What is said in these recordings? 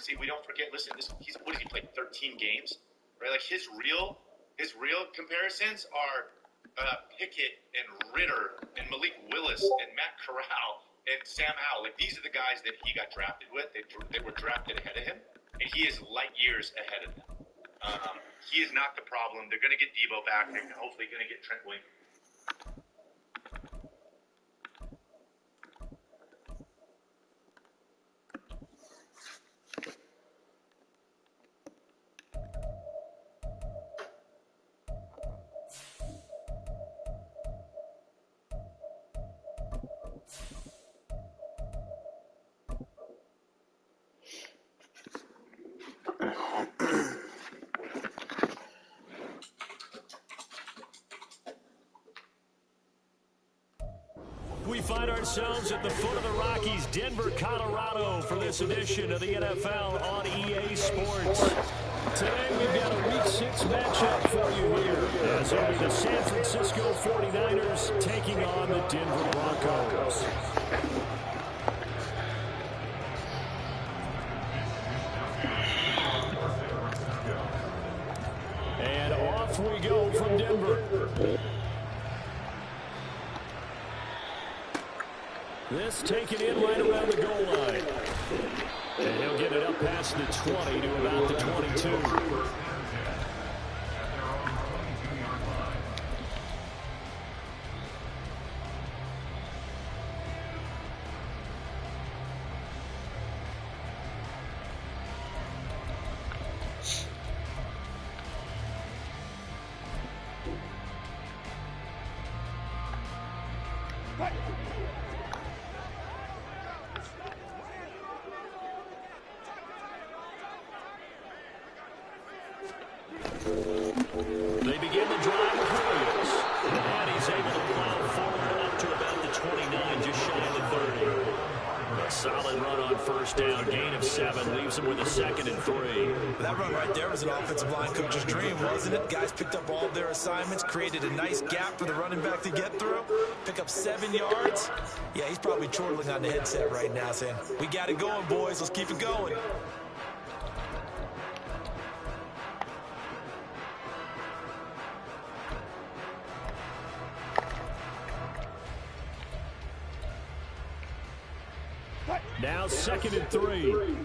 See, we don't forget. Listen, what has he played? 13 games, right? Like his real comparisons are Pickett and Ritter and Malik Willis and Matt Corral and Sam Howell. Like these are the guys that he got drafted with. They were drafted ahead of him, and he is light years ahead of them. He is not the problem. They're going to get Debo back. They're hopefully going to get Trent Williams. We find ourselves at the foot of the Rockies, Denver, Colorado, for this edition of the NFL on EA Sports. Today we've got a Week 6 matchup for you here, as it'll be the San Francisco 49ers taking on the Denver Broncos. And off we go from Denver. This taken in right around the goal line. And he'll get it up past the 20 to about the 22. They begin the drive with Williams. And he's able to plow forward up to about the 29, just shy of the 30. A solid run on first down, gain of 7, leaves him with a 2nd and 3. That run right there was an offensive line coach's dream, wasn't it? Guys picked up all of their assignments, created a nice gap for the running back to get through, pick up 7 yards. Yeah, he's probably chortling on the headset right now saying, we got it going, boys. Let's keep it going. Now 2nd and 3.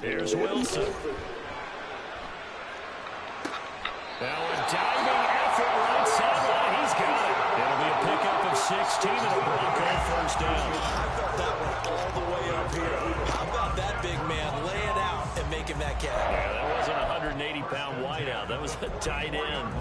Here's Wilson. Now a diving effort right sideline. He's got it. It'll be a pickup of 16 and a Bronco first down. I felt that one all the way up here. How about that big man laying out and making that catch? Yeah, that wasn't a 180-pound wideout. That was a tight end.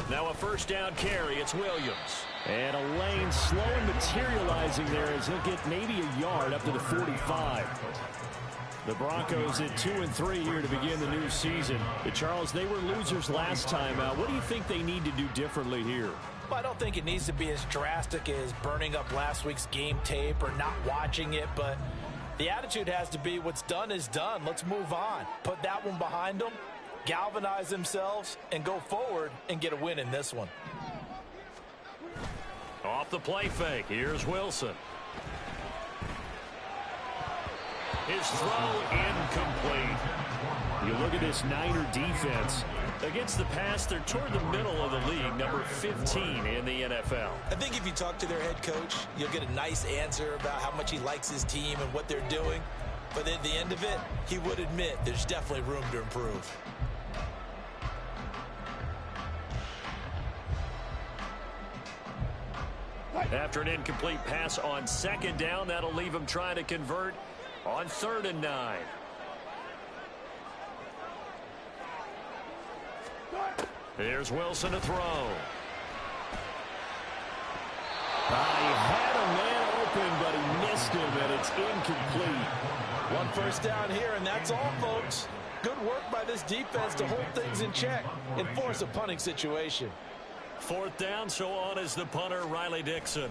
Now a first down carry. It's Williams. And a lane slowly materializing there as he'll get maybe a yard up to the 45. The Broncos at 2 and 3 here to begin the new season. Charles, they were losers last time out. What do you think they need to do differently here? Well, I don't think it needs to be as drastic as burning up last week's game tape or not watching it, but the attitude has to be what's done is done. Let's move on. Put that one behind them, galvanize themselves, and go forward and get a win in this one. Off the play fake, here's Wilson. His throw incomplete. You look at this Niner defense. Against the pass, they're toward the middle of the league, number 15 in the NFL. I think if you talk to their head coach, you'll get a nice answer about how much he likes his team and what they're doing. But at the end of it, he would admit there's definitely room to improve. After an incomplete pass on 2nd down, that'll leave him trying to convert on 3rd and 9. Here's Wilson to throw. He had a man open, but he missed him, and it's incomplete. One first down here, and that's all, folks. Good work by this defense to hold things in check and force a punting situation. 4th down, so on is the punter, Riley Dixon.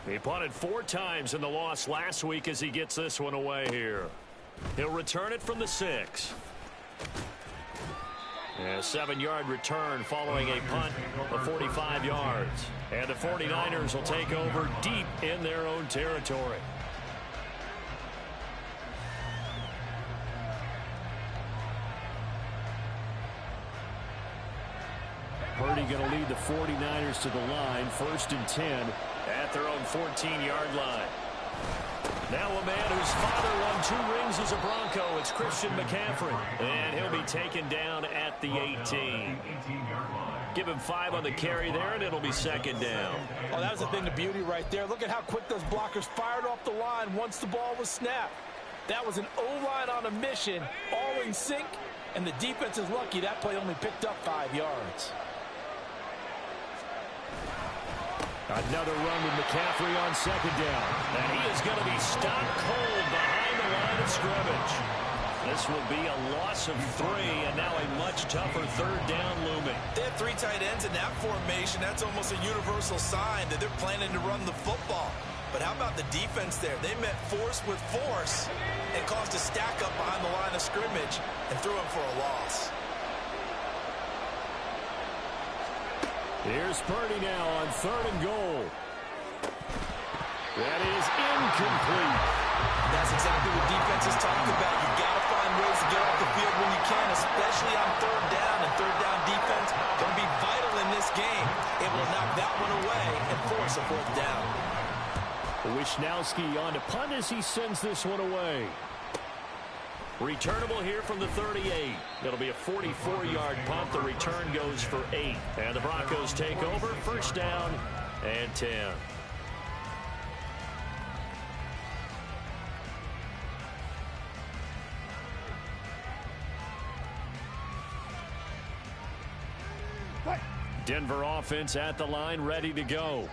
He punted 4 times in the loss last week as he gets this one away here. He'll return it from the 6. A 7-yard return following a punt of 45 yards. And the 49ers will take over deep in their own territory. Purdy going to lead the 49ers to the line, 1st and 10 at their own 14-yard line. Now a man whose father won 2 rings as a Bronco. It's Christian McCaffrey. And he'll be taken down at the 18. Give him 5 on the carry there, and it'll be 2nd down. Oh, that was a thing of beauty right there. Look at how quick those blockers fired off the line once the ball was snapped. That was an O-line on a mission, all in sync, and the defense is lucky that play only picked up 5 yards. Another run with McCaffrey on 2nd down. And he is going to be stopped cold behind the line of scrimmage. This will be a loss of 3, and now a much tougher 3rd down looming. They have 3 tight ends in that formation. That's almost a universal sign that they're planning to run the football. But how about the defense there? They met force with force and caused a stack up behind the line of scrimmage and threw him for a loss. Here's Purdy now on 3rd and goal. That is incomplete. That's exactly what defenses talk about. You got to find ways to get off the field when you can, especially on 3rd down. And 3rd down defense going to be vital in this game. Able to knock that one away and force a 4th down. Wishnowski on to punt as he sends this one away. Returnable here from the 38. It'll be a 44-yard punt. The return goes for 8. And the Broncos take over. 1st down and 10. Denver offense at the line, ready to go.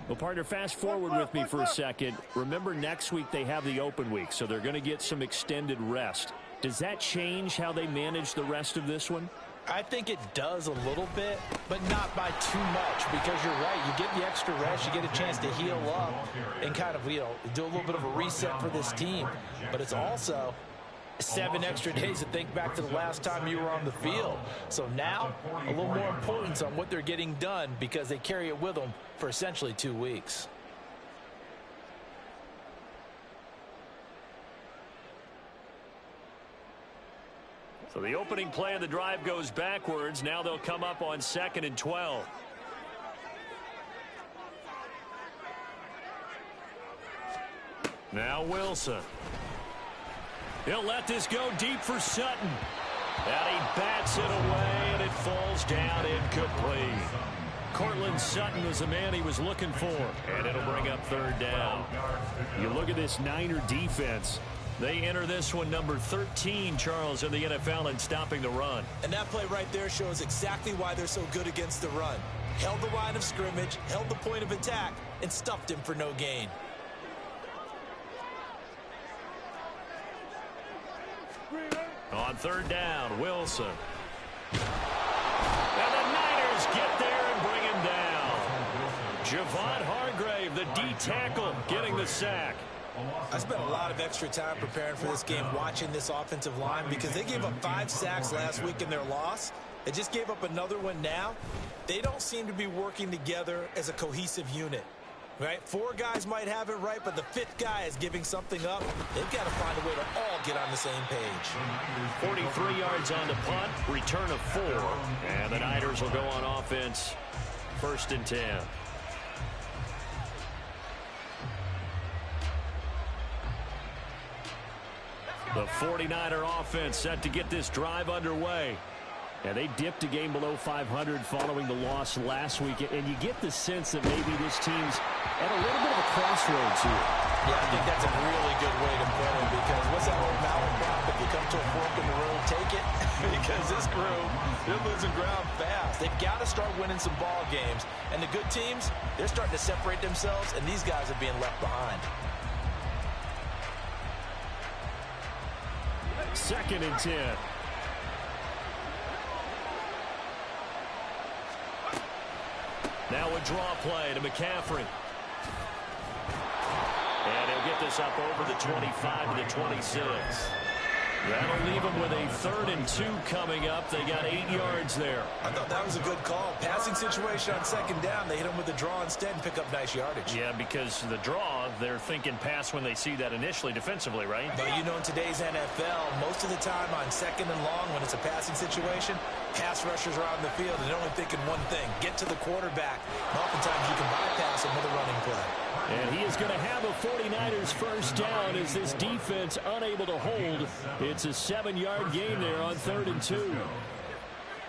Well, partner, fast forward with me for a second. Remember, next week they have the open week, so they're going to get some extended rest. Does that change how they manage the rest of this one? I think it does a little bit, but not by too much, because you're right. You get the extra rest, you get a chance to heal up and kind of, do a little bit of a reset for this team. But it's also 7 extra days to think back to the last time you were on the field. So now, a little more importance on what they're getting done because they carry it with them for essentially 2 weeks. So the opening play of the drive goes backwards. Now they'll come up on 2nd and 12. Now Wilson. He'll let this go deep for Sutton. And he bats it away, and it falls down incomplete. Cortland Sutton was the man he was looking for, and it'll bring up 3rd down. You look at this Niner defense. They enter this one number 13, Charles, in the NFL in stopping the run. And that play right there shows exactly why they're so good against the run. Held the line of scrimmage, held the point of attack, and stuffed him for no gain. On 3rd down, Wilson. And the Niners get there and bring him down. Javon Hargrave, the D tackle, getting the sack. I spent a lot of extra time preparing for this game, watching this offensive line, because they gave up 5 sacks last week in their loss. They just gave up another one now. They don't seem to be working together as a cohesive unit. Right? 4 guys might have it right, but the 5th guy is giving something up. They've got to find a way to all get on the same page. 43 yards on the punt, return of 4. And the Niners will go on offense, 1st and 10. The 49er offense set to get this drive underway. And they dipped a game below 500 following the loss last week. And you get the sense that maybe this team's at a little bit of a crossroads here. Yeah, I think that's a really good way to put it, because what's that old malaprop? If you come to a fork in the road, take it. Because this crew, they're losing ground fast. They've got to start winning some ball games. And the good teams, they're starting to separate themselves, and these guys are being left behind. 2nd and 10. Now a draw play to McCaffrey. And he'll get this up over the 25 to the 26. That'll leave them with a 3rd and 2 coming up. They got 8 yards there. I thought that was a good call. Passing situation on 2nd down. They hit them with the draw instead and pick up nice yardage. Yeah, because the draw, they're thinking pass when they see that initially defensively, right? But you know, in today's NFL, most of the time on 2nd and long, when it's a passing situation, pass rushers are out in the field and they're only thinking one thing, get to the quarterback. And oftentimes you can bypass him with a running play. And he is going to have a 49ers first down as this defense unable to hold. It's a 7-yard gain there on 3rd and 2.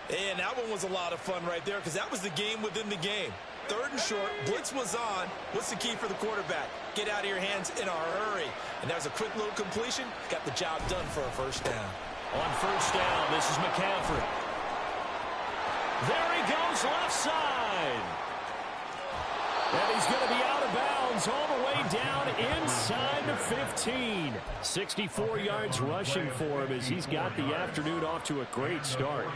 And that one was a lot of fun right there because that was the game within the game. 3rd and short, blitz was on. What's the key for the quarterback? Get out of your hands in a hurry. And that was a quick little completion. Got the job done for a first down. On first down, this is McCaffrey. There he goes left side. And he's going to be out of bounds all the way down inside the 15. 64 yards rushing for him as he's got the afternoon off to a great start.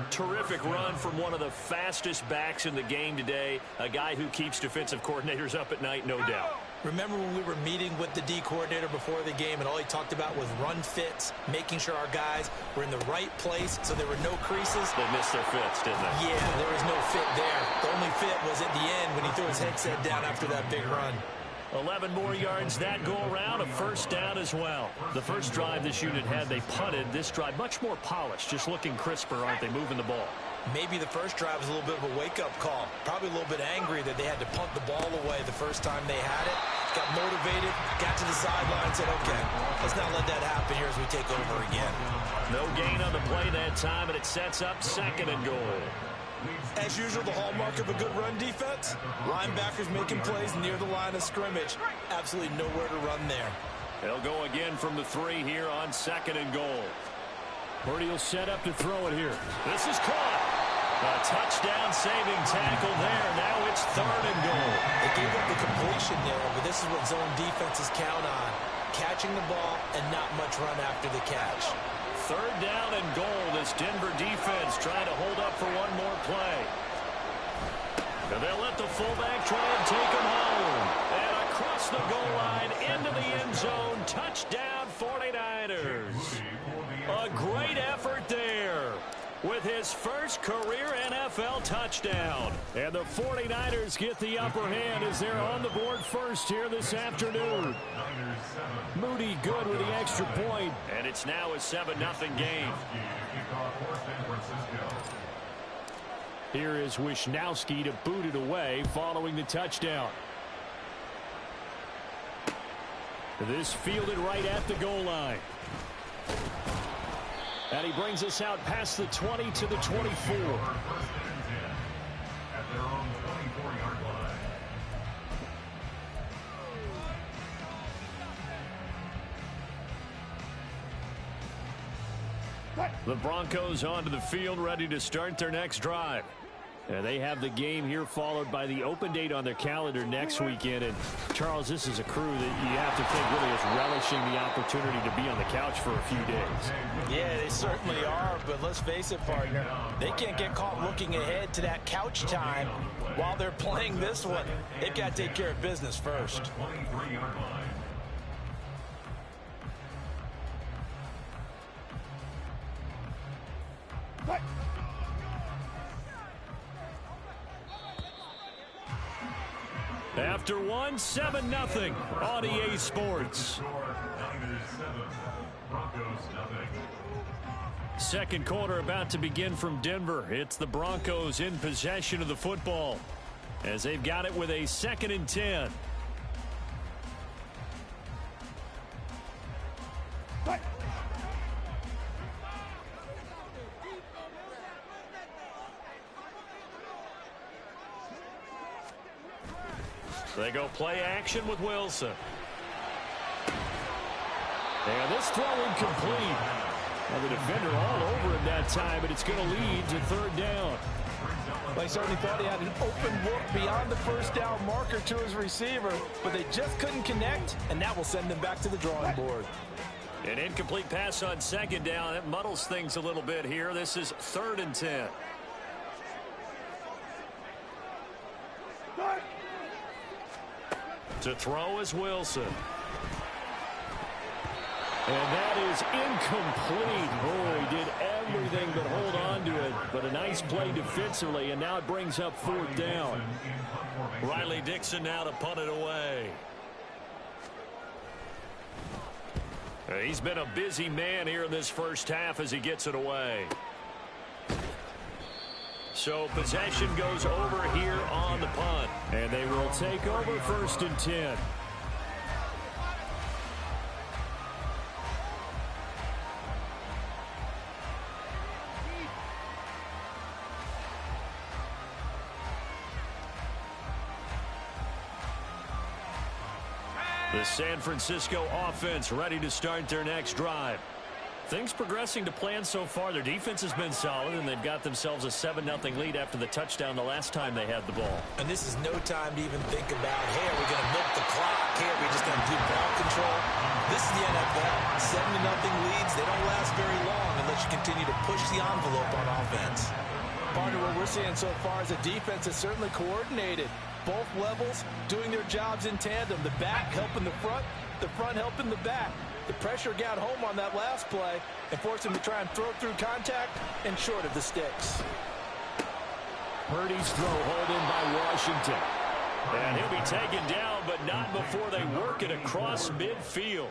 Terrific run from one of the fastest backs in the game today. A guy who keeps defensive coordinators up at night, no doubt. Remember when we were meeting with the D coordinator before the game and all he talked about was run fits, making sure our guys were in the right place so there were no creases? They missed their fits, didn't they? Yeah, there was no fit there. The only fit was at the end when he threw his headset down after that big run. 11 more yards that go around, a first down as well. The first drive this unit had, they punted. This drive much more polished, just looking crisper, aren't they, moving the ball? Maybe the first drive was a little bit of a wake-up call. Probably a little bit angry that they had to punt the ball away the first time they had it. Got motivated, got to the sideline and said, okay, let's not let that happen here as we take over again. No gain on the play that time, and it sets up 2nd and goal. As usual, the hallmark of a good run defense, linebackers making plays near the line of scrimmage. Absolutely nowhere to run there. They'll go again from the 3 here on 2nd and goal. Purdy will set up to throw it here. This is caught. A touchdown-saving tackle there. Now it's 3rd and goal. They gave up the completion there, but this is what zone defenses count on. Catching the ball and not much run after the catch. 3rd down and goal. This Denver defense trying to hold up for one more play. And they'll let the fullback try and take him home. And across the goal line, into the end zone. Touchdown, 49ers. A great effort there with his first career NFL touchdown. And the 49ers get the upper hand as they're on the board first here this afternoon. Moody good with the extra point. And it's now a 7-0 game. Here is Wisnowski to boot it away following the touchdown. This fielded right at the goal line. And he brings us out past the 20 to the 24. At their own 24-yard line. The Broncos onto the field, ready to start their next drive. And they have the game here followed by the open date on their calendar next weekend. And, Charles, this is a crew that you have to think really is relishing the opportunity to be on the couch for a few days. Yeah, they certainly are. But let's face it, partner, they can't get caught looking ahead to that couch time while they're playing this one. They've got to take care of business first. After one, 7-0 on EA Sports. Second quarter about to begin from Denver. It's the Broncos in possession of the football as they've got it with a 2nd and 10. They go play action with Wilson. And this throw incomplete. Well, the defender all over him that time, but it's going to lead to 3rd down. They certainly thought he had an open look beyond the first down marker to his receiver, but they just couldn't connect, and that will send them back to the drawing board. An incomplete pass on 2nd down. That muddles things a little bit here. This is 3rd and 10. To throw is Wilson. And that is incomplete. Oh, he did everything but hold on to it. But a nice play defensively, and now it brings up 4th down. Riley Dixon now to punt it away. He's been a busy man here in this first half as he gets it away. So possession goes over here on the punt. And they will take over 1st and 10. The San Francisco offense ready to start their next drive. Things progressing to plan so far. Their defense has been solid, and they've got themselves a 7-0 lead after the touchdown the last time they had the ball. And this is no time to even think about, hey, are we going to milk the clock? Hey, are we just going to do ball control? This is the NFL. 7-0 leads, they don't last very long unless you continue to push the envelope on offense. Partner, what we're seeing so far is a defense is certainly coordinated. Both levels doing their jobs in tandem. The back helping the front helping the back. The pressure got home on that last play and forced him to try and throw through contact and short of the sticks. Purdy's throw hauled in by Washington. And he'll be taken down, but not before they work it across midfield.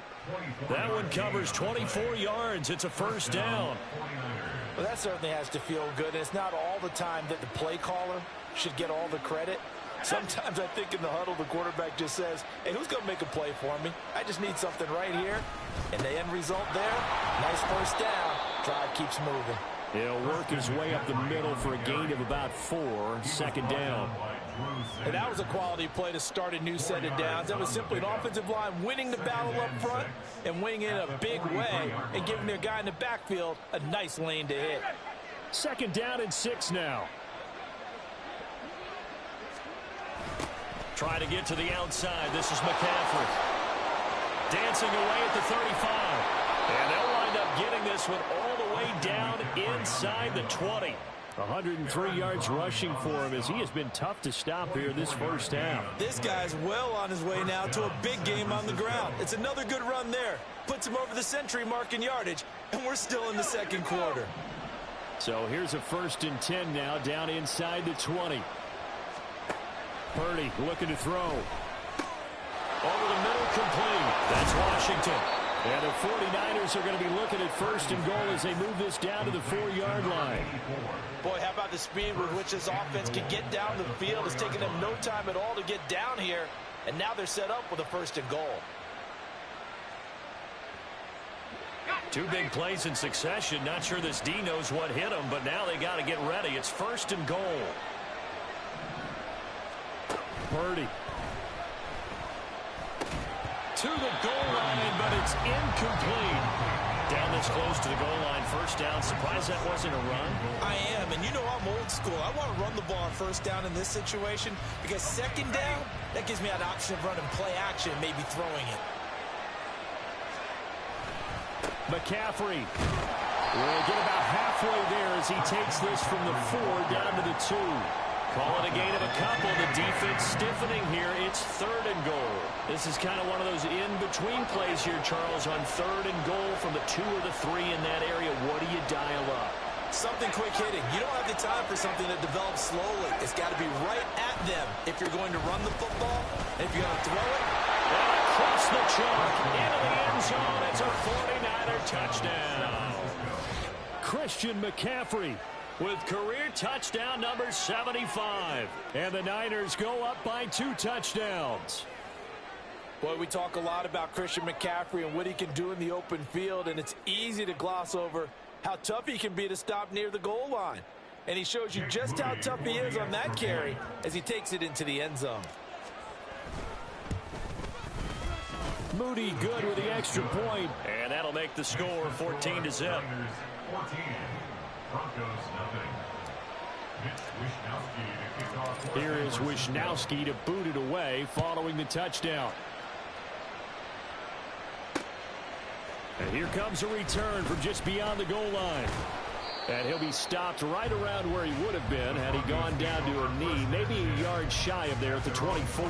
That one covers 24 yards. It's a 1st down. Well, that certainly has to feel good. And it's not all the time that the play caller should get all the credit. Sometimes I think in the huddle, the quarterback just says, hey, who's going to make a play for me? I just need something right here. And the end result there, nice 1st down. Drive keeps moving. He'll work his way up the middle for a gain of about 4. 2nd down. And that was a quality play to start a new set of downs. That was simply an offensive line winning the battle up front and winning in a big way and giving their guy in the backfield a nice lane to hit. 2nd down and 6 now. Try to get to the outside. This is McCaffrey. Dancing away at the 35. And they'll wind up getting this one all the way down inside the 20. 103 yards rushing for him as he has been tough to stop here this first half. This guy's well on his way now to a big game on the ground. It's another good run there. Puts him over the century mark in yardage, and we're still in the 2nd quarter. So here's a 1st and 10 now down inside the 20. Purdy looking to throw. Over the middle, complete. That's Washington. And the 49ers are going to be looking at 1st and goal as they move this down to the 4-yard line. Boy, how about the speed with which this offense can get down the field? It's taken them no time at all to get down here. And now they're set up with a 1st and goal. 2 big plays in succession. Not sure this D knows what hit him, but now they got to get ready. It's 1st and goal. Purdy. To the goal line, but it's incomplete. Down this close to the goal line, 1st down. Surprised that wasn't a run? I am, and you know I'm old school. I want to run the ball on 1st down in this situation because 2nd down, that gives me an option of running play action, maybe throwing it. McCaffrey will get about halfway there as he takes this from the 4 down to the 2. Call it a gain of a couple. The defense stiffening here. It's 3rd and goal. This is kind of one of those in-between plays here, Charles, on 3rd and goal from the 2 or the 3 in that area. What do you dial up? Something quick hitting. You don't have the time for something that develops slowly. It's got to be right at them if you're going to run the football. And if you're going to throw it, and across the chalk into the end zone. It's a 49er touchdown. Christian McCaffrey with career touchdown number 75. And the Niners go up by 2 touchdowns. Boy, we talk a lot about Christian McCaffrey and what he can do in the open field, and it's easy to gloss over how tough he can be to stop near the goal line. And he shows you just how tough he is on that carry as he takes it into the end zone. Moody good with the extra point. And that'll make the score 14-0. Here is Wishnowsky to boot it away following the touchdown. And here comes a return from just beyond the goal line. And he'll be stopped right around where he would have been had he gone down to a knee, maybe a yard shy of there at the 24.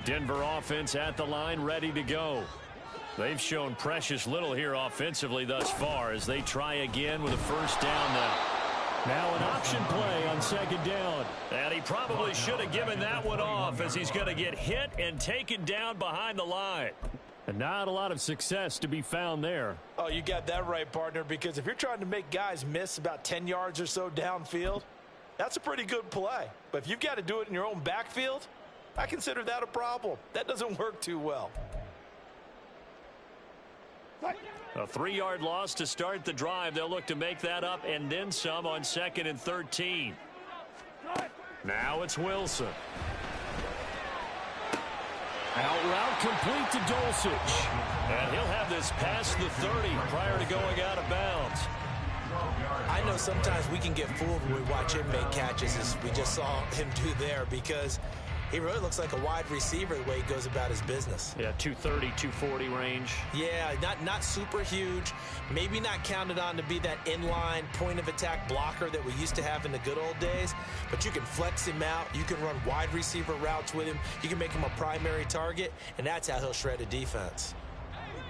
Denver offense at the line, ready to go. They've shown precious little here offensively thus far as they try again with a first down now. Now an option play on second down. And he probably should have given that one off as he's going to get hit and taken down behind the line. And not a lot of success to be found there. Oh, you got that right, partner, because if you're trying to make guys miss about 10 yards or so downfield, that's a pretty good play. But if you've got to do it in your own backfield, I consider that a problem. That doesn't work too well. A 3-yard loss to start the drive. They'll look to make that up and then some on 2nd and 13. Now it's Wilson. Out route complete to Dulcich. And he'll have this past the 30 prior to going out of bounds. I know sometimes we can get fooled when we watch him make catches, as we just saw him do there, because he really looks like a wide receiver the way he goes about his business. Yeah, 230, 240 range. Yeah, not super huge. Maybe not counted on to be that inline point-of-attack blocker that we used to have in the good old days. But you can flex him out. You can run wide receiver routes with him. You can make him a primary target, and that's how he'll shred a defense.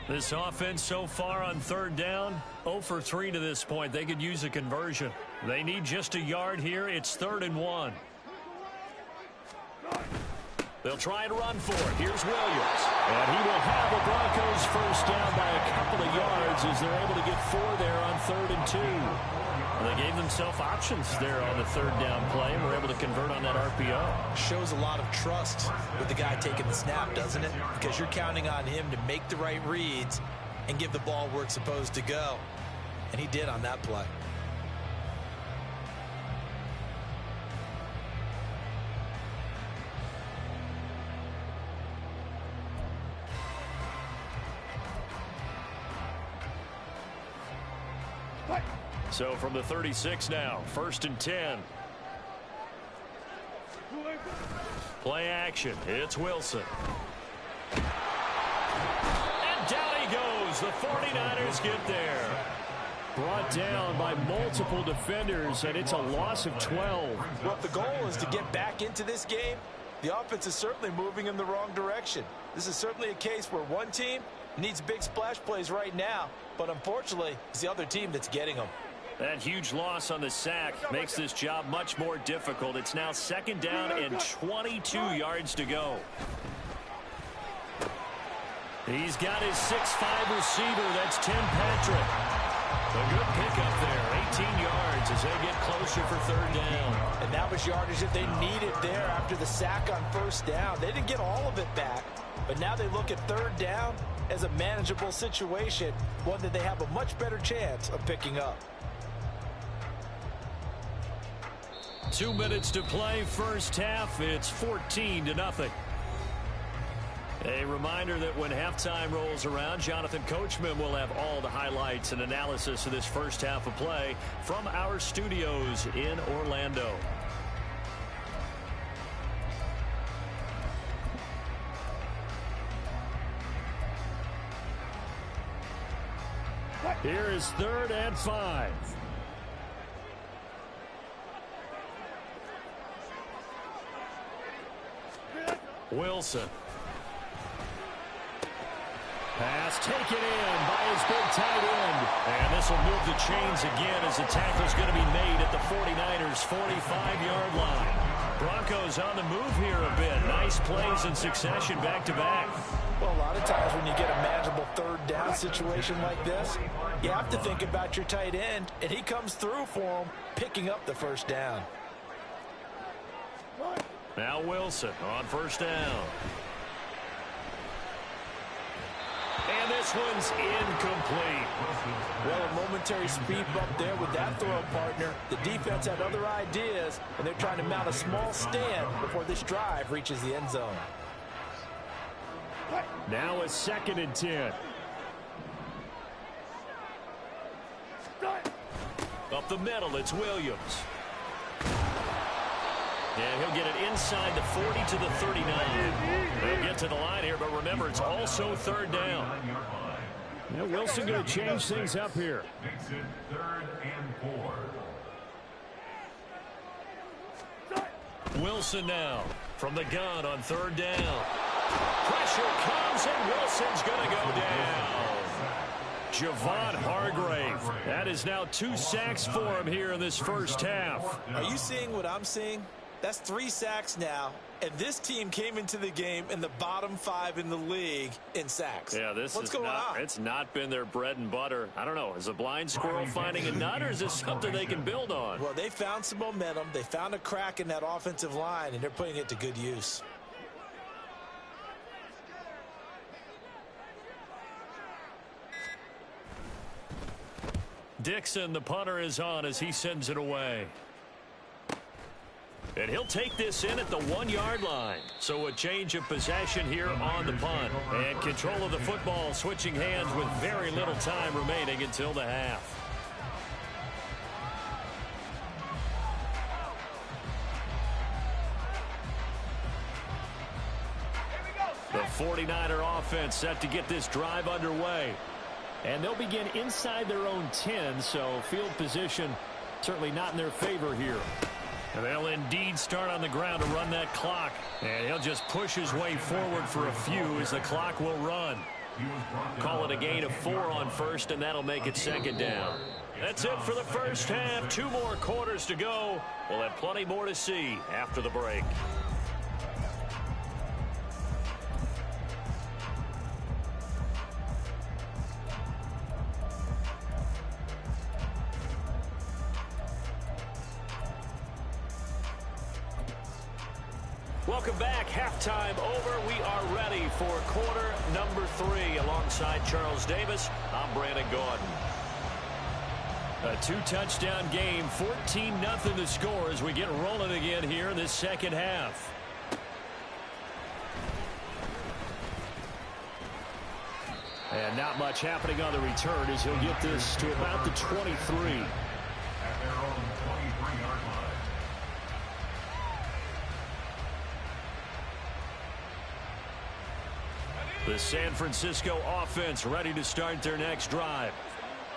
This offense so far on third down, 0 for 3 to this point. They could use a conversion. They need just a yard here. It's 3rd and 1. They'll try and run for it. Here's Williams. And he will have the Broncos first down by a couple of yards as they're able to get 4 there on 3rd and 2. And they gave themselves options there on the 3rd down play and were able to convert on that RPO. Shows a lot of trust with the guy taking the snap, doesn't it? Because you're counting on him to make the right reads and give the ball where it's supposed to go. And he did on that play. So from the 36 now, 1st and 10. Play action. It's Wilson. And down he goes. The 49ers get there. Brought down by multiple defenders, and it's a loss of 12. Well, if the goal is to get back into this game, the offense is certainly moving in the wrong direction. This is certainly a case where one team needs big splash plays right now, but unfortunately, it's the other team that's getting them. That huge loss on the sack makes this job much more difficult. It's now 2nd down and 22 yards to go. He's got his 6'5" receiver. That's Tim Patrick. A good pickup there, 18 yards as they get closer for 3rd down. And that was yardage that they needed there after the sack on 1st down. They didn't get all of it back, but now they look at 3rd down as a manageable situation, one that they have a much better chance of picking up. 2 minutes to play, first half. It's 14-0. A reminder that when halftime rolls around, Jonathan Coachman will have all the highlights and analysis of this first half of play from our studios in Orlando. Here is 3rd and 5. Wilson. Pass taken in by his big tight end. And this will move the chains again as the tackle's going to be made at the 49ers' 45-yard line. Broncos on the move here a bit. Nice plays in succession back-to-back. Well, a lot of times when you get a manageable 3rd down situation like this, you have to think about your tight end, and he comes through for him, picking up the 1st down. Now Wilson on 1st down. And this one's incomplete. Well, a momentary speed bump there with that throw, partner. The defense had other ideas, and they're trying to mount a small stand before this drive reaches the end zone. Now a 2nd and 10. Up the middle, it's Williams. And he'll get it inside the 40 to the 39. They'll get to the line here, but remember, it's also third down. Yeah, Wilson going to change things up here. Third and 4. Wilson now from the gun on third down. Pressure comes, and Wilson's going to go down. Javon Hargrave. That is now 2 sacks for him here in this first half. Are you seeing what I'm seeing? That's 3 sacks now, and this team came into the game in the bottom 5 in the league in sacks. Yeah, What's going on? It's not been their bread and butter. I don't know. Is a blind squirrel finding a nut, or is this something they can build on? Well, they found some momentum. They found a crack in that offensive line, and they're putting it to good use. Dixon, the punter, is on as he sends it away. And he'll take this in at the 1-yard line. So a change of possession here on the punt. And control of the football switching hands with very little time remaining until the half. The 49er offense set to get this drive underway. And they'll begin inside their own 10, so field position certainly not in their favor here. And they'll indeed start on the ground to run that clock. And he'll just push his way forward for a few as the clock will run. Call it a gain of 4 on first, and that'll make it second down. That's it for the first half. 2 more quarters to go. We'll have plenty more to see after the break. Welcome back. Halftime over. We are ready for quarter number 3. Alongside Charles Davis, I'm Brandon Gaudin. A 2-touchdown game, 14-0 the score as we get rolling again here in this second half. And not much happening on the return as he'll get this to about the 23. At their own 23-yard line. The San Francisco offense ready to start their next drive.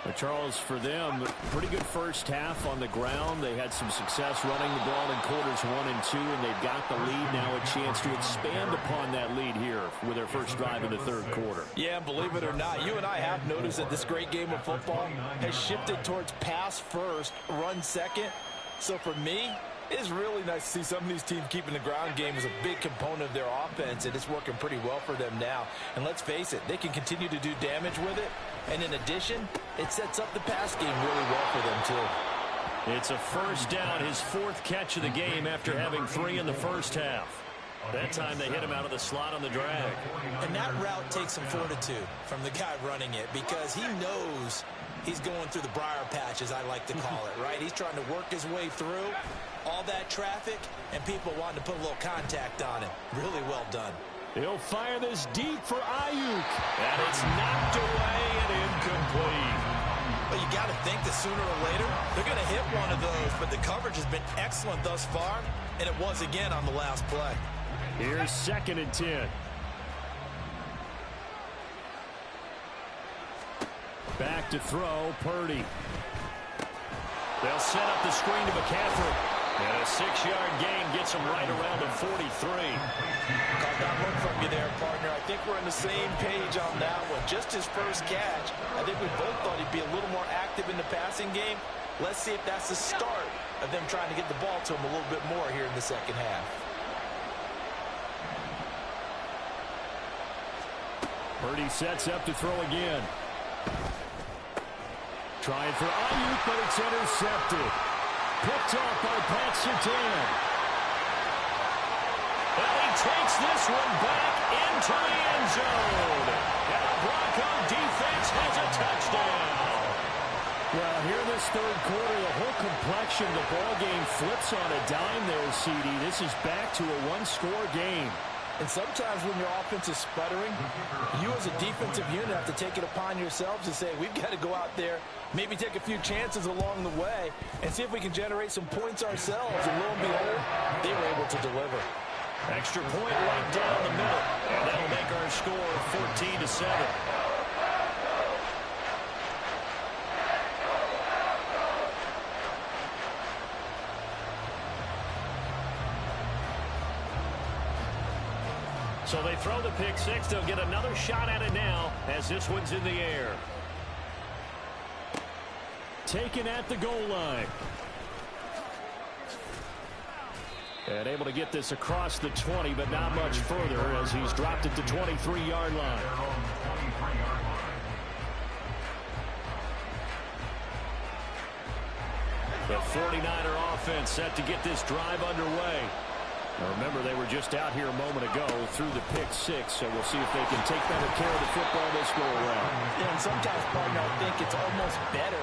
But Charles, for them, pretty good first half on the ground. They had some success running the ball in quarters 1 and 2, and they've got the lead now, a chance to expand upon that lead here with their first drive in the third quarter. Yeah, believe it or not, you and I have noticed that this great game of football has shifted towards pass first, run second. So for me, it's really nice to see some of these teams keeping the ground game as a big component of their offense, and it's working pretty well for them now. And let's face it, they can continue to do damage with it. And in addition, it sets up the pass game really well for them, too. It's a first down, his 4th catch of the game after having 3 in the first half. That time they hit him out of the slot on the drag. And that route takes some fortitude from the guy running it because he knows he's going through the briar patch, as I like to call it, right? He's trying to work his way through all that traffic and people wanting to put a little contact on him. Really well done. He'll fire this deep for Ayuk. And it's knocked away and incomplete. But you got to think that sooner or later they're going to hit one of those. But the coverage has been excellent thus far, and it was again on the last play. Here's 2nd and 10. Back to throw, Purdy. They'll set up the screen to McCaffrey. And a 6-yard gain gets him right around the 43. Caught that look from you there, partner. I think we're on the same page on that one. Just his first catch. I think we both thought he'd be a little more active in the passing game. Let's see if that's the start of them trying to get the ball to him a little bit more here in the second half. Purdy sets up to throw again. Trying for Ayuk, but it's intercepted. Picked off by Pat Surtain. Well, he takes this one back into the end zone. And the Bronco defense has a touchdown. Well, here in this third quarter, the whole complexion of the ball game flips on a dime there, CD. This is back to a 1-score game. And sometimes when your offense is sputtering, you as a defensive unit have to take it upon yourselves to say, we've got to go out there, maybe take a few chances along the way, and see if we can generate some points ourselves. And lo and behold, they were able to deliver. Extra point right down the middle, and that'll make our score 14-7. So they throw the pick six. They'll get another shot at it now as this one's in the air. Taken at the goal line. And able to get this across the 20, but not much further as he's dropped it to 23-yard line. The 49er offense set to get this drive underway. Now remember, they were just out here a moment ago through the pick six, so we'll see if they can take better care of the football this go around. Yeah, and sometimes, partner, I think it's almost better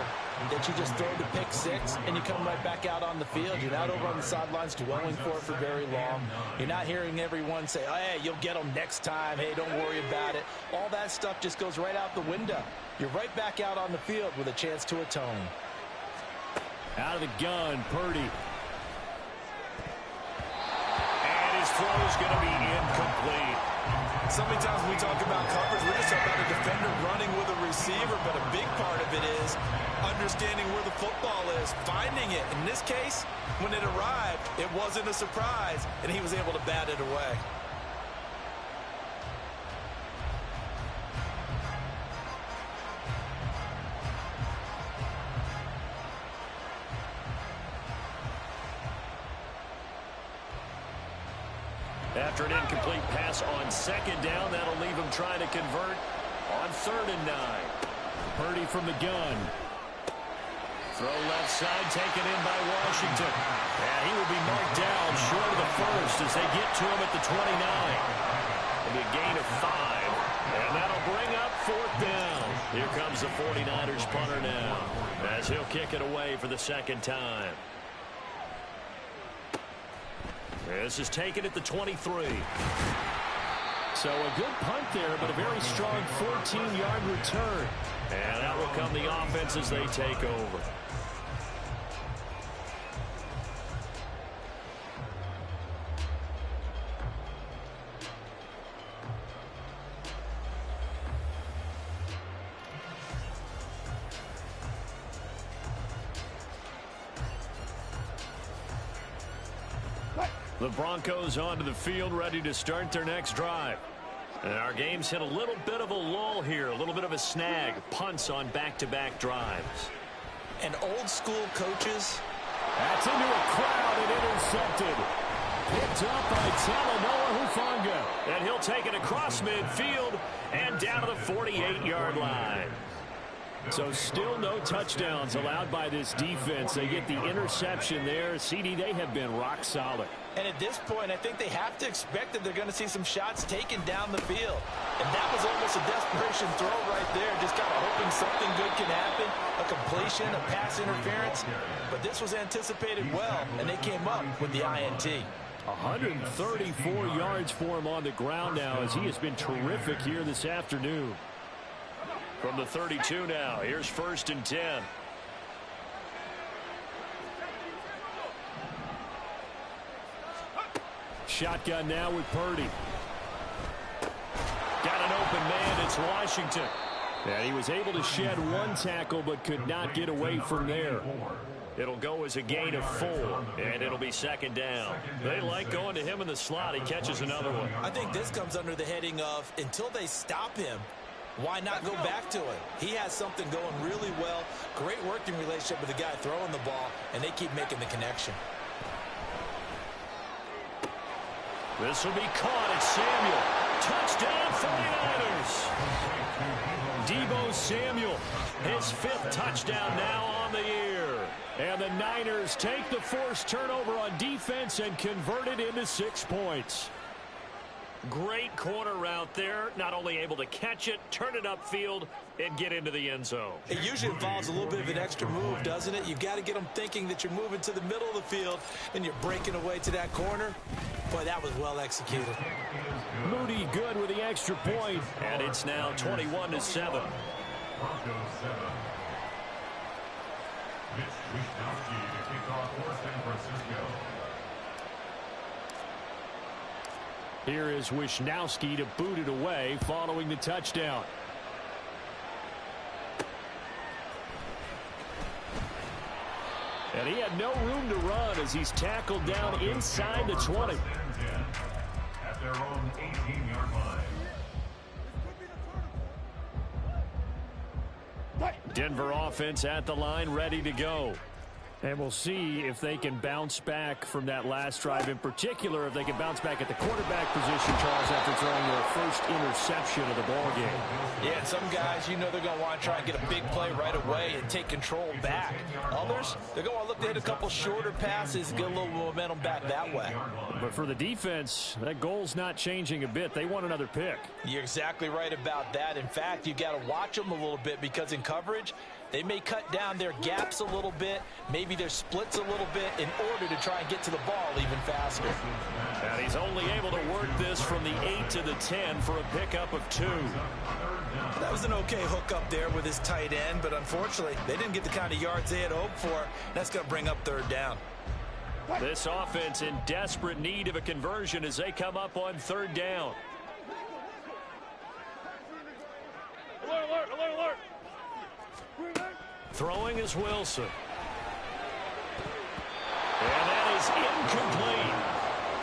that you just throw the pick six and you come right back out on the field. You're not over on the sidelines dwelling for it for very long. You're not hearing everyone say, oh, hey, you'll get them next time. Hey, don't worry about it. All that stuff just goes right out the window. You're right back out on the field with a chance to atone. Out of the gun, Purdy. His throw is going to be incomplete. So many times when we talk about coverage, we're just talking about a defender running with a receiver, but a big part of it is understanding where the football is, finding it. In this case, when it arrived, it wasn't a surprise, and he was able to bat it away. After an incomplete pass on second down, that'll leave him trying to convert on 3rd and 9. Purdy from the gun. Throw left side, taken in by Washington. And he will be marked down short of the first as they get to him at the 29. It'll be a gain of 5. And that'll bring up 4th down. Here comes the 49ers punter now as he'll kick it away for the second time. This is taken at the 23. So a good punt there, but a very strong 14-yard return. And out will come the offense as they take over. The Broncos onto the field, ready to start their next drive. And our game's hit a little bit of a lull here, a little bit of a snag. Punts on back-to-back drives. And old school coaches. That's into a crowd and intercepted. Picked up by Talanoa Hufanga. And he'll take it across midfield and down to the 48-yard line. So still no touchdowns allowed by this defense. They get the interception there. CD, they have been rock solid. And at this point, I think they have to expect that they're going to see some shots taken down the field. And that was almost a desperation throw right there, just kind of hoping something good can happen, a completion, a pass interference. But this was anticipated well, and they came up with the INT. 134 yards for him on the ground now as he has been terrific here this afternoon. From the 32 now, here's 1st and 10. Shotgun now with Purdy. Got an open man, it's Washington. And he was able to shed one tackle but could not get away from there. It'll go as a gain of 4, and it'll be 2nd down. They like going to him in the slot. He catches another one. I think this comes under the heading of until they stop him, why not go back to it? He has something going really well. Great working relationship with the guy throwing the ball, and they keep making the connection. This will be caught. It's Samuel. Touchdown 49ers. Deebo Samuel, his 5th touchdown now on the year. And the Niners take the forced turnover on defense and convert it into 6 points. Great corner route there. Not only able to catch it, turn it upfield, and get into the end zone. It usually involves a little bit of an extra move, doesn't it? You've got to get them thinking that you're moving to the middle of the field and you're breaking away to that corner. Boy, that was well executed. Moody good with the extra point, and it's now 21-7. Broncos 7. Mitch Wishnowsky to kick off for San Francisco. Here is Wishnowsky to boot it away following the touchdown. And he had no room to run as he's tackled down inside the 20. At their own 18-yard line. Denver offense at the line, ready to go. And we'll see if they can bounce back from that last drive, in particular if they can bounce back at the quarterback position, Charles, after throwing their first interception of the ball game. Yeah, and some guys, you know they're going to want to try and get a big play right away and take control back. Others, they're going to look to hit a couple shorter passes, get a little momentum back that way. But for the defense, that goal's not changing a bit. They want another pick. You're exactly right about that. In fact, you've got to watch them a little bit because in coverage, they may cut down their gaps a little bit, maybe their splits a little bit in order to try and get to the ball even faster. And he's only able to work this from the 8 to the 10 for a pickup of 2. That was an okay hook up there with his tight end, but unfortunately, they didn't get the kind of yards they had hoped for. That's going to bring up third down. This offense in desperate need of a conversion as they come up on third down. Alert, alert, alert, alert. Throwing is Wilson. And that is incomplete.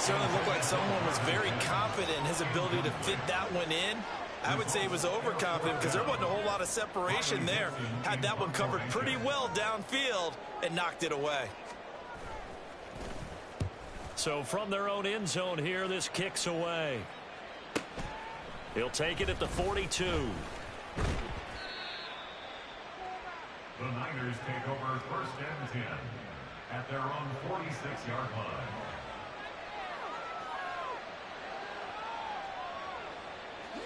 Certainly looked like someone was very confident in his ability to fit that one in. I would say he was overconfident because there wasn't a whole lot of separation there. Had that one covered pretty well downfield and knocked it away. So from their own end zone here, this kicks away. He'll take it at the 42. The Niners take over first and 10 at their own 46-yard line.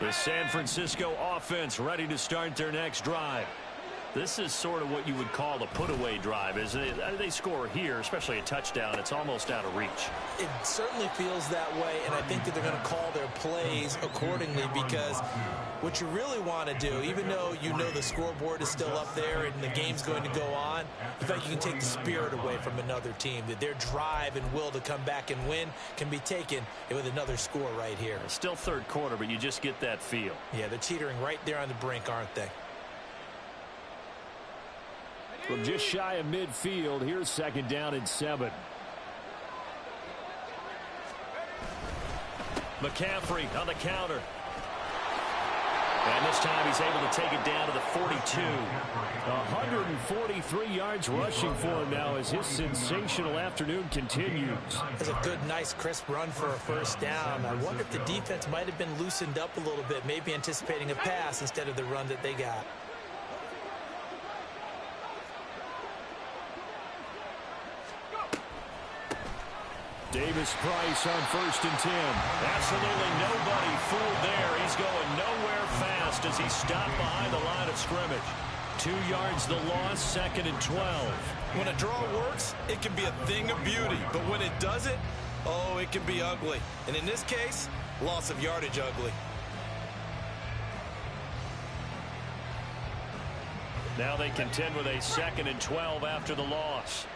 The San Francisco offense ready to start their next drive. This is sort of what you would call a put-away drive, isn't it? They score here, especially a touchdown. It's almost out of reach. It certainly feels that way, and I think that they're going to call their plays accordingly because what you really want to do, even though you know the scoreboard is still up there and the game's going to go on, in fact, you can take the spirit away from another team, that their drive and will to come back and win can be taken with another score right here. It's still third quarter, but you just get that feel. Yeah, they're teetering right there on the brink, aren't they? From just shy of midfield, here's second down and 7. McCaffrey on the counter. And this time he's able to take it down to the 42. 143 yards rushing for him now as his sensational afternoon continues. That's a good, nice, crisp run for a first down. I wonder if the defense might have been loosened up a little bit, maybe anticipating a pass instead of the run that they got. Davis Price on first and 10. Absolutely nobody fooled there. He's going nowhere fast as he's stopped behind the line of scrimmage. 2 yards the loss, second and 12. When a draw works, it can be a thing of beauty. But when it doesn't, oh, it can be ugly. And in this case, loss of yardage ugly. Now they contend with a second and 12 after the loss.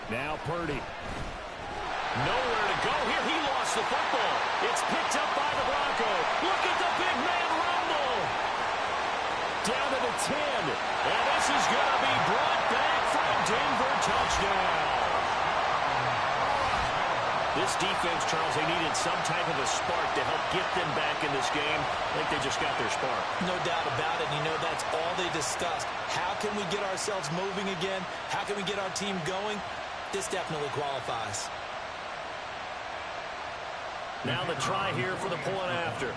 Now Purdy. Nowhere to go here. He lost the football. It's picked up by the Broncos. Look at the big man rumble. Down to the 10. And this is going to be brought back for a Denver touchdown. This defense, Charles, they needed some type of a spark to help get them back in this game. I think they just got their spark. No doubt about it. You know, that's all they discussed. How can we get ourselves moving again? How can we get our team going? This definitely qualifies. Now the try here for the point after.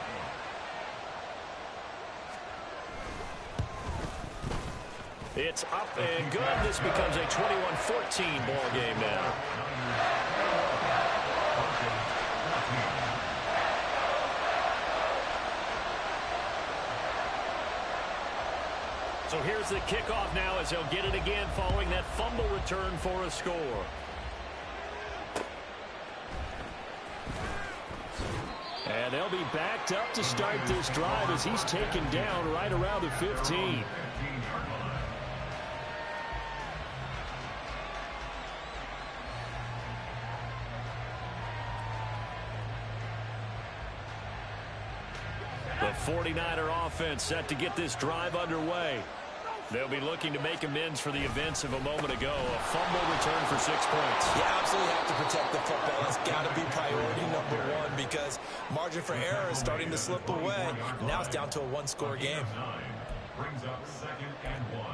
It's up and good. This becomes a 21-14 ball game now. So here's the kickoff now as he'll get it again following that fumble return for a score. And they'll be backed up to start this drive as he's taken down right around the 15. The 49er offense set to get this drive underway. They'll be looking to make amends for the events of a moment ago. A fumble return for 6 points. You absolutely have to protect the football. That's got to be priority number one because margin for error is starting to slip away. Now it's down to a one-score game. Brings up 2nd and 1.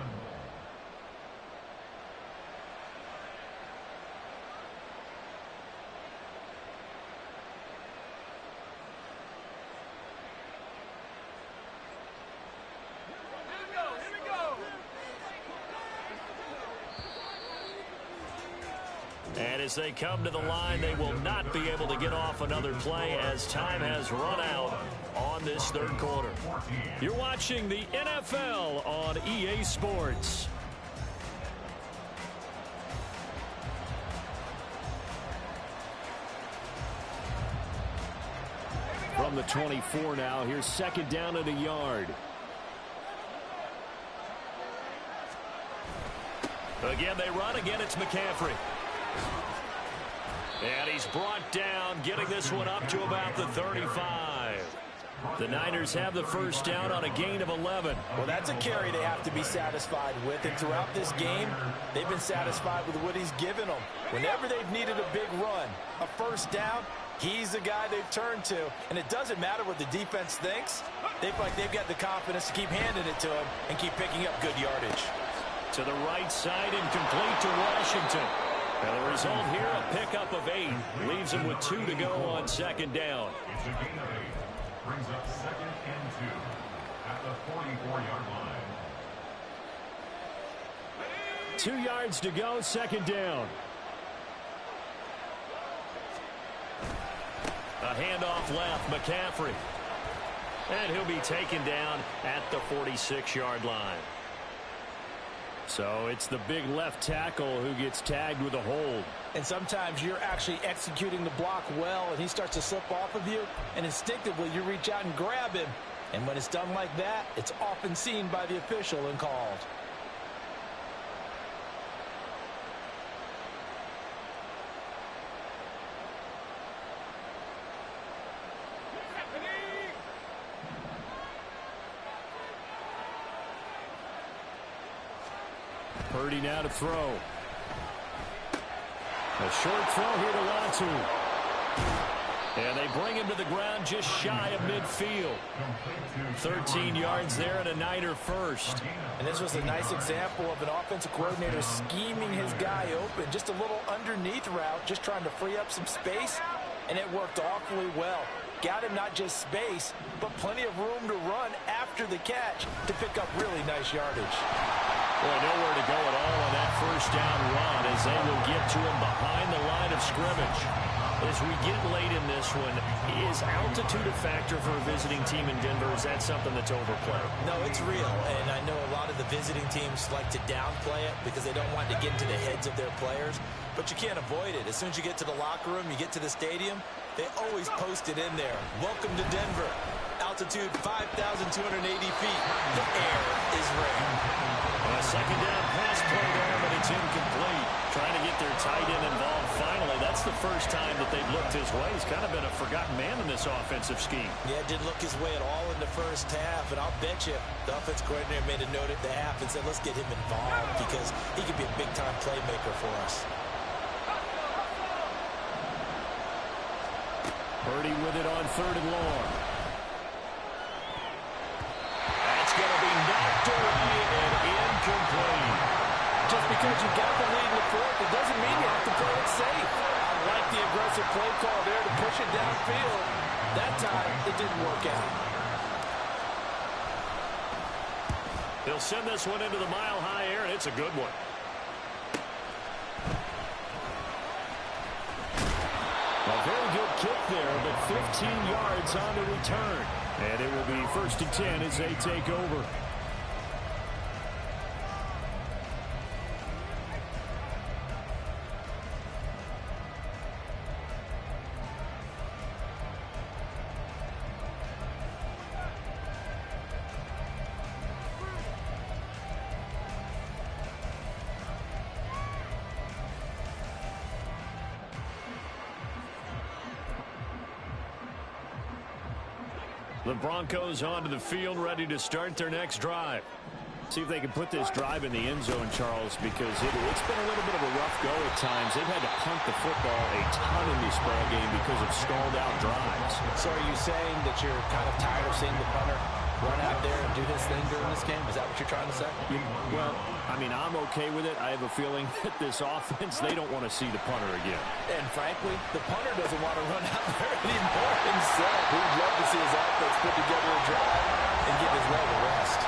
And as they come to the line, they will not be able to get off another play as time has run out on this third quarter. You're watching the NFL on EA Sports. From the 24 now, here's 2nd down and a yard. Again, they run. Again, it's McCaffrey. And he's brought down, getting this one up to about the 35. The Niners have the first down on a gain of 11. Well, that's a carry they have to be satisfied with. And throughout this game, they've been satisfied with what he's given them. Whenever they've needed a big run, a first down, he's the guy they've turned to. And it doesn't matter what the defense thinks. They feel like they've got the confidence to keep handing it to him and keep picking up good yardage. To the right side and complete to Washington. And the result here, a pickup of 8. Leaves him with 2 to go on 2nd down. It's a gain of 8. Brings up 2nd and 2 at the 44-yard line. 2 yards to go, 2nd down. A handoff left, McCaffrey. And he'll be taken down at the 46-yard line. So it's the big left tackle who gets tagged with a hold. And sometimes you're actually executing the block well, and he starts to slip off of you, and instinctively you reach out and grab him. And when it's done like that, it's often seen by the official and called. Purdy now to throw. A short throw here to Latu. And they bring him to the ground just shy of midfield. 13 yards there and a Niner first. And this was a nice example of an offensive coordinator scheming his guy open. Just a little underneath route, just trying to free up some space. And it worked awfully well. Got him not just space, but plenty of room to run after the catch to pick up really nice yardage. Boy, nowhere to go at all on that first down run as they will get to him behind the line of scrimmage. As we get late in this one, is altitude a factor for a visiting team in Denver? Is that something that's overplayed? No, it's real, and I know a lot of the visiting teams like to downplay it because they don't want to get into the heads of their players, but you can't avoid it. As soon as you get to the locker room, you get to the stadium, they always post it in there. Welcome to Denver. Altitude 5,280 feet. The air is rare. A second down pass play there, but it's incomplete. Trying to get their tight end involved finally. That's the first time that they've looked his way. He's kind of been a forgotten man in this offensive scheme. Yeah, didn't look his way at all in the first half, and I'll bet you the offense coordinator made a note at the half and said, let's get him involved because he could be a big-time playmaker for us. Purdy with it on 3rd and long. That's going to be knocked away and incomplete. Just because you got the lead in the fourth, it doesn't mean you have to play it safe. I like the aggressive play call there to push it downfield. That time, it didn't work out. They'll send this one into the mile-high air, and it's a good one. A very good kick there, but 15 yards on the return. And it will be 1st and 10 as they take over. The Broncos onto the field, ready to start their next drive. See if they can put this drive in the end zone, Charles, because it's been a little bit of a rough go at times. They've had to punt the football a ton in this ball game because of stalled-out drives. So are you saying that you're kind of tired of seeing the punter run out there and do his thing during this game? Is that what you're trying to say? Well, I mean, I'm okay with it. I have a feeling that this offense, they don't want to see the punter again. And frankly, the punter doesn't want to run out there anymore himself. He'd love to see his offense put together a drive and give his leg a rest.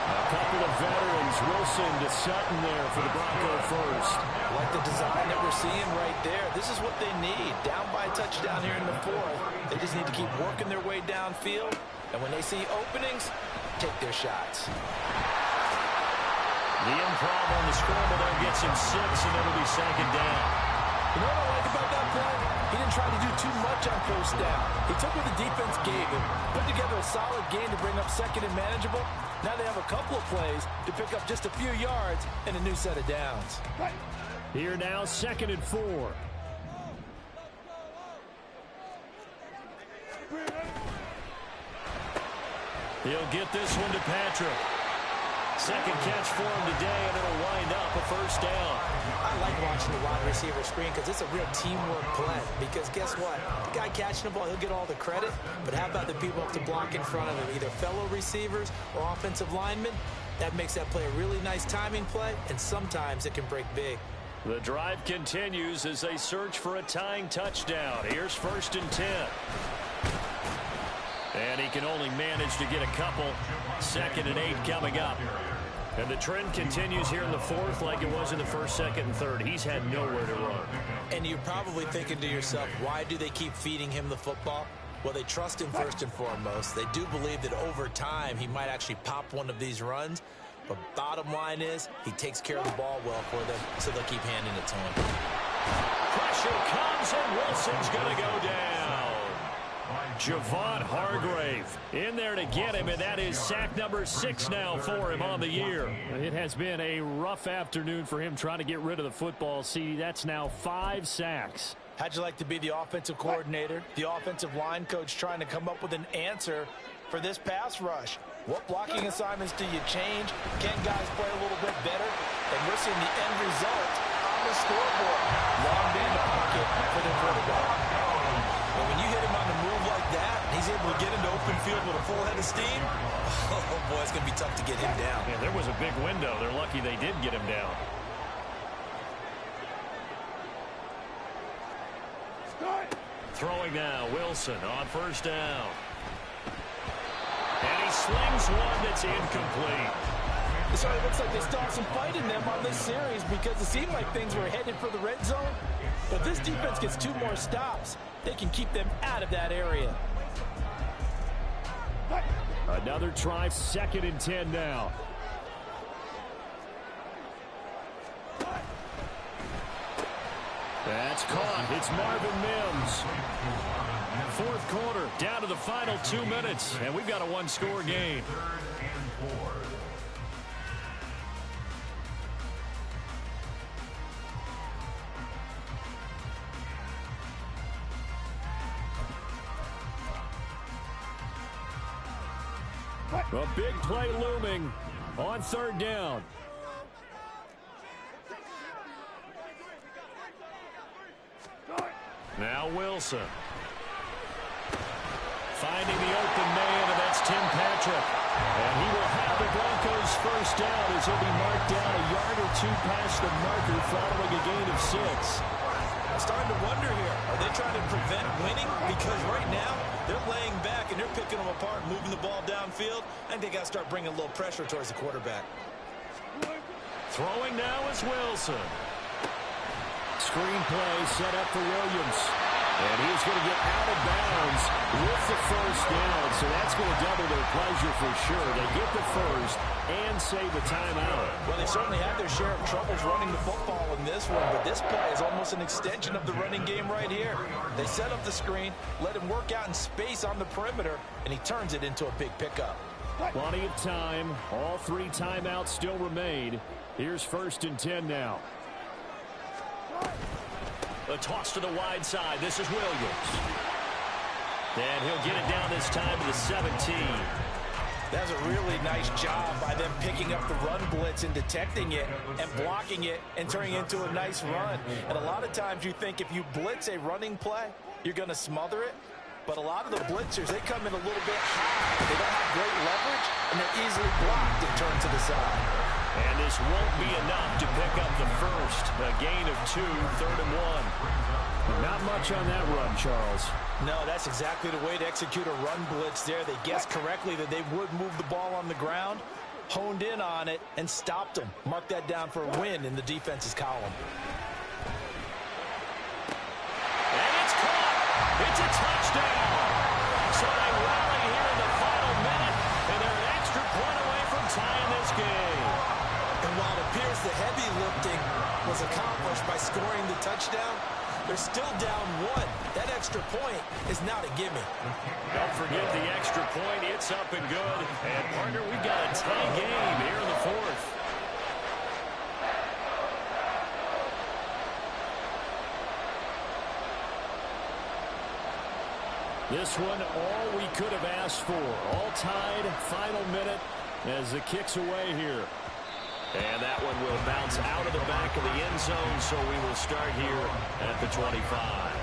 A couple of veterans, Wilson to Sutton there for the Bronco first. Like the design that we're seeing right there. This is what they need. Down by a touchdown here in the fourth. They just need to keep working their way downfield. And when they see openings, take their shots. The improv on the scramble there gets him 6, and it'll be second down. You know what I like about that play? He didn't try to do too much on first down. He took what the defense gave him, put together a solid game to bring up second and manageable. Now they have a couple of plays to pick up just a few yards and a new set of downs. Here now, 2nd and 4. He'll get this one to Patrick. Second catch for him today, and it'll wind up a first down. I like watching the wide receiver screen because it's a real teamwork play. Because guess what? The guy catching the ball, he'll get all the credit. But how about the people up to block in front of him, either fellow receivers or offensive linemen? That makes that play a really nice timing play, and sometimes it can break big. The drive continues as they search for a tying touchdown. Here's 1st and 10. And he can only manage to get a couple. 2nd and 8 coming up. And the trend continues here in the fourth like it was in the first, 2nd, and 3rd. He's had nowhere to run. And you're probably thinking to yourself, why do they keep feeding him the football? Well, they trust him first and foremost. They do believe that over time he might actually pop one of these runs. But bottom line is he takes care of the ball well for them, so they'll keep handing it to him. Pressure comes, and Wilson's going to go down. Javon Hargrave in there to get him, and that is sack number 6 now for him on the year. It has been a rough afternoon for him trying to get rid of the football. See, that's now 5 sacks. How'd you like to be the offensive coordinator, the offensive line coach trying to come up with an answer for this pass rush? What blocking assignments do you change? Can guys play a little bit better? And we're seeing the end result on the scoreboard. Long day in the pocket for the quarterback. And when you hit him on the move like that, and he's able to get into open field with a full head of steam, oh boy, it's going to be tough to get him down. Yeah, there was a big window. They're lucky they did get him down. Throwing now, Wilson on 1st down. And he slings one that's incomplete. So it looks like they still have some fight in them on this series because it seemed like things were headed for the red zone. But if this defense gets 2 more stops, they can keep them out of that area. Another try, 2nd and 10 now. That's caught. It's Marvin Mims. 4th quarter, down to the final 2 minutes, and we've got a 1-score game. A big play looming on 3rd down. Now Wilson. Finding the open man, and that's Tim Patrick. And he will have the Broncos 1st down as he'll be marked down a yard or 2 past the marker following a gain of 6. I'm starting to wonder here, are they trying to prevent winning? Because right now, they're laying back and they're picking them apart, moving the ball downfield. I think they got to start bringing a little pressure towards the quarterback. Throwing now is Wilson. Screen play set up for Williams. And he's going to get out of bounds with the 1st down. So that's going to double their pleasure for sure. They get the 1st and save a timeout. Well, they certainly had their share of troubles running the football in this one, but this play is almost an extension of the running game right here. They set up the screen, let him work out in space on the perimeter, and he turns it into a big pickup. Plenty of time. All 3 timeouts still remain. Here's 1st and 10 now. A toss to the wide side. This is Williams. And he'll get it down this time to the 17. That's a really nice job by them picking up the run blitz and detecting it and blocking it and turning it into a nice run. And a lot of times you think if you blitz a running play, you're going to smother it. But a lot of the blitzers, they come in a little bit high. They don't have great leverage, and they're easily blocked and turned to the side. And this won't be enough to pick up the first. A gain of 2, 3rd and 1. Not much on that run, Charles. No, that's exactly the way to execute a run blitz there. They guessed correctly that they would move the ball on the ground, honed in on it, and stopped them. Mark that down for a win in the defense's column. And it's caught. It's a touchdown. So they rally here in the final minute, and they're an extra point away from tying this game. And while it appears the heavy lifting was accomplished by scoring the touchdown, they're still down 1. That extra point is not a gimme. Don't forget the extra point. It's up and good. And, partner, we've got a tie game here in the 4th. This one, all we could have asked for. All tied, final minute as the kick's away here. And that one will bounce out of the back of the end zone, so we will start here at the 25.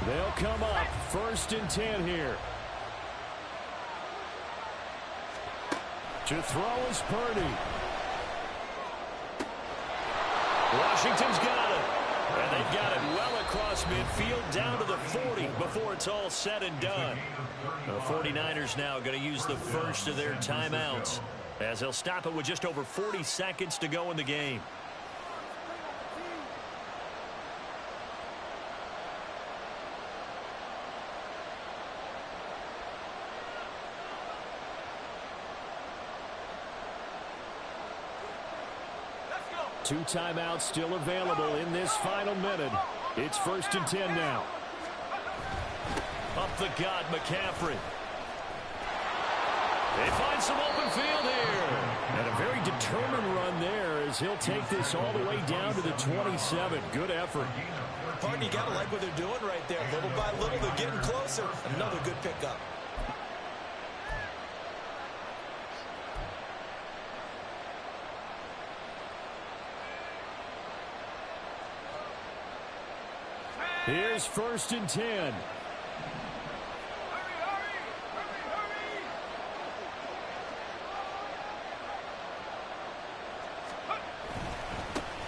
They'll come up 1st and 10 here. To throw is Purdy. Washington's got it. And they've got it well across midfield down to the 40 before it's all said and done. The 49ers now going to use the first of their timeouts as they'll stop it with just over 40 seconds to go in the game. Two timeouts still available in this final minute. It's 1st and 10 now. Up the gut, McCaffrey. They find some open field here. And a very determined run there as he'll take this all the way down to the 27. Good effort. Pardon, you got to like what they're doing right there. Little by little, they're getting closer. Another good pickup. Here's 1st and 10.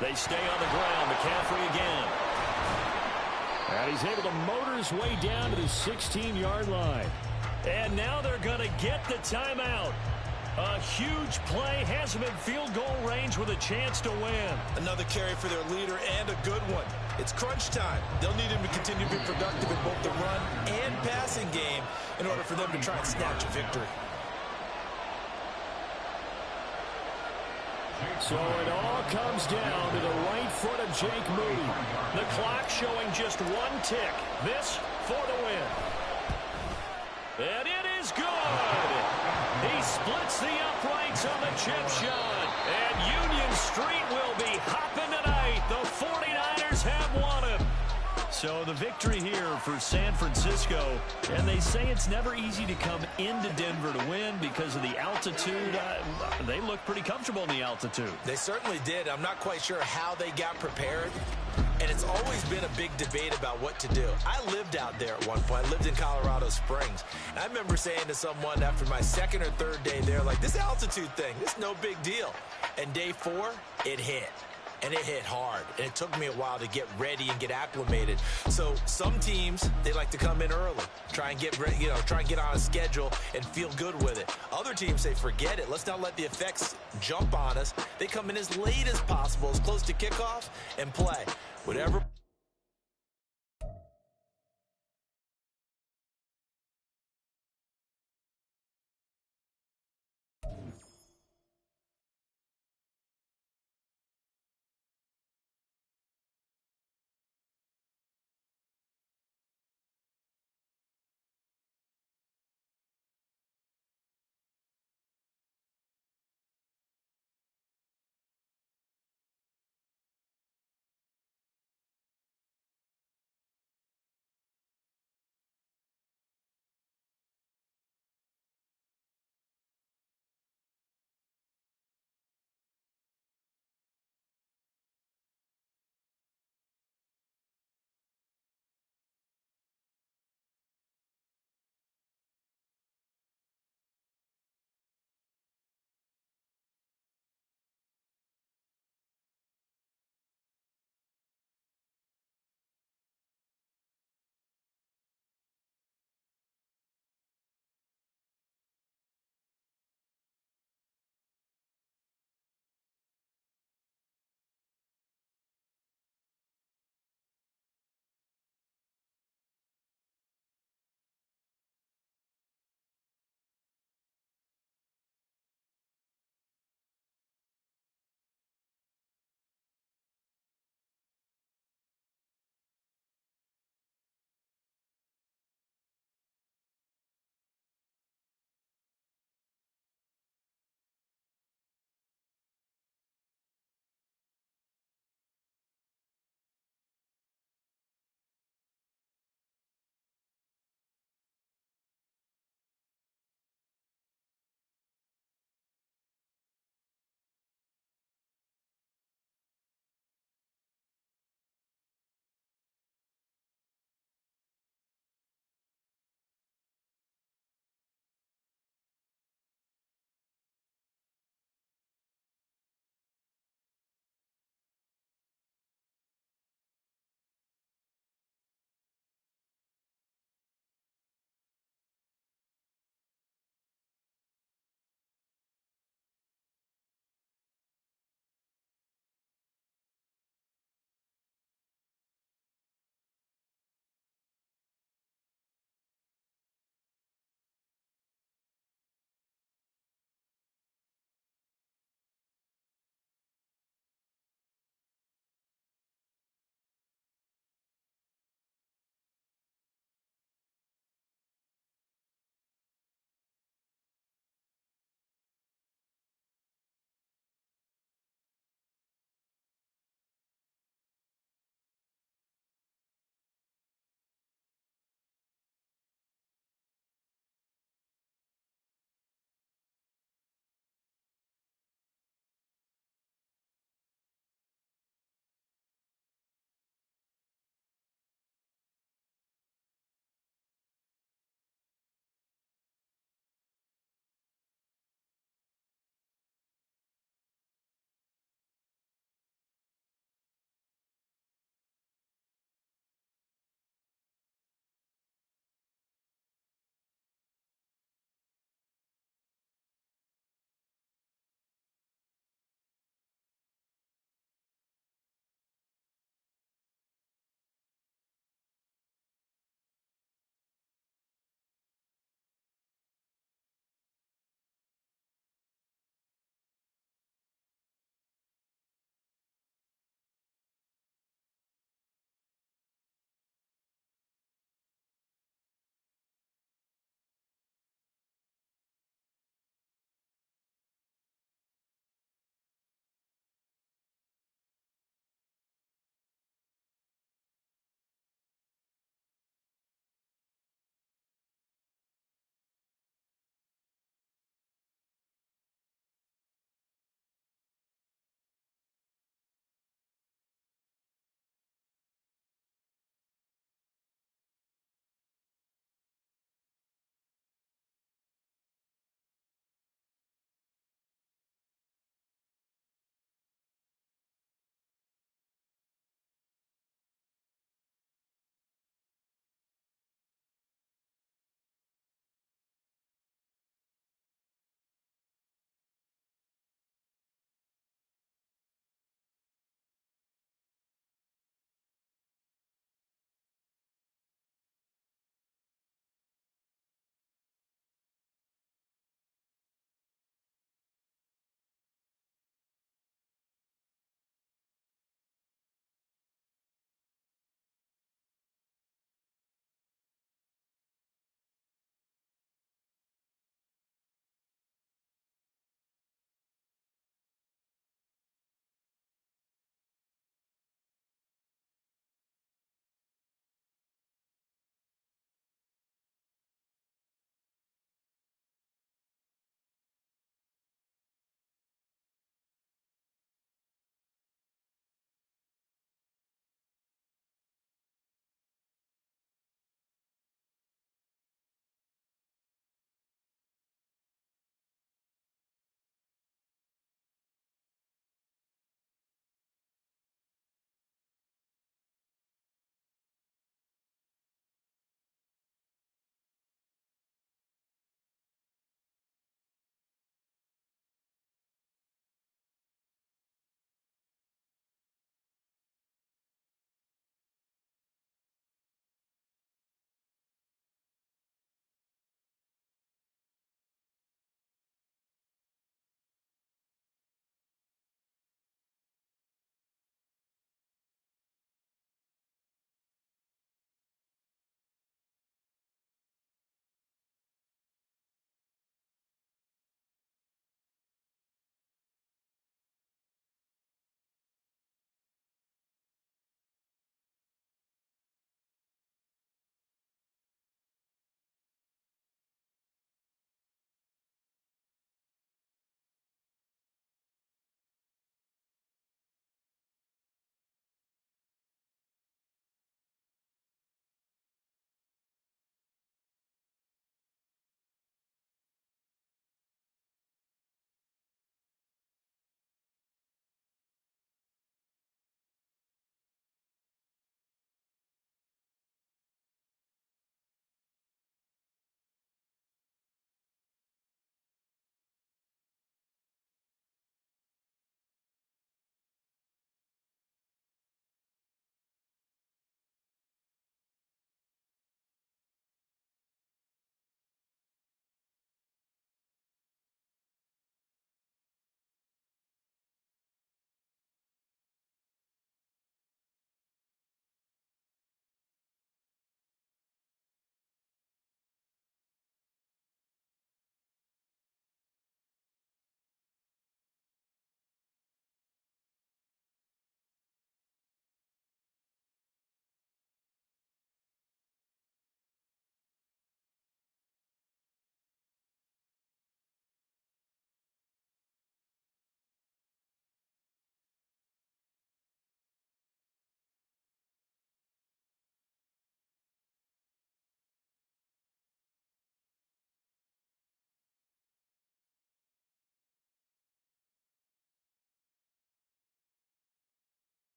They stay on the ground. McCaffrey again. And he's able to motor his way down to the 16-yard line. And now they're going to get the timeout. A huge play has him in field goal range with a chance to win. Another carry for their leader and a good one. It's crunch time. They'll need him to continue to be productive in both the run and passing game in order for them to try and snatch a victory. So it all comes down to the right foot of Jake Moody. The clock showing just 1 tick. This for the win. And it is good. He splits the uprights on the chip shot. And Union Street will be hopping tonight. The 49ers have won it. So the victory here for San Francisco. And they say it's never easy to come into Denver to win because of the altitude. They look pretty comfortable in the altitude. They certainly did. I'm not quite sure how they got prepared. And it's always been a big debate about what to do. I lived out there at one point. I lived in Colorado Springs. And I remember saying to someone after my 2nd or 3rd day there, like, this altitude thing, this is no big deal. And day 4, it hit. And it hit hard. And it took me a while to get ready and get acclimated. So some teams, they like to come in early, try and get on a schedule and feel good with it. Other teams say, forget it. Let's not let the effects jump on us. They come in as late as possible, as close to kickoff, and play. Whatever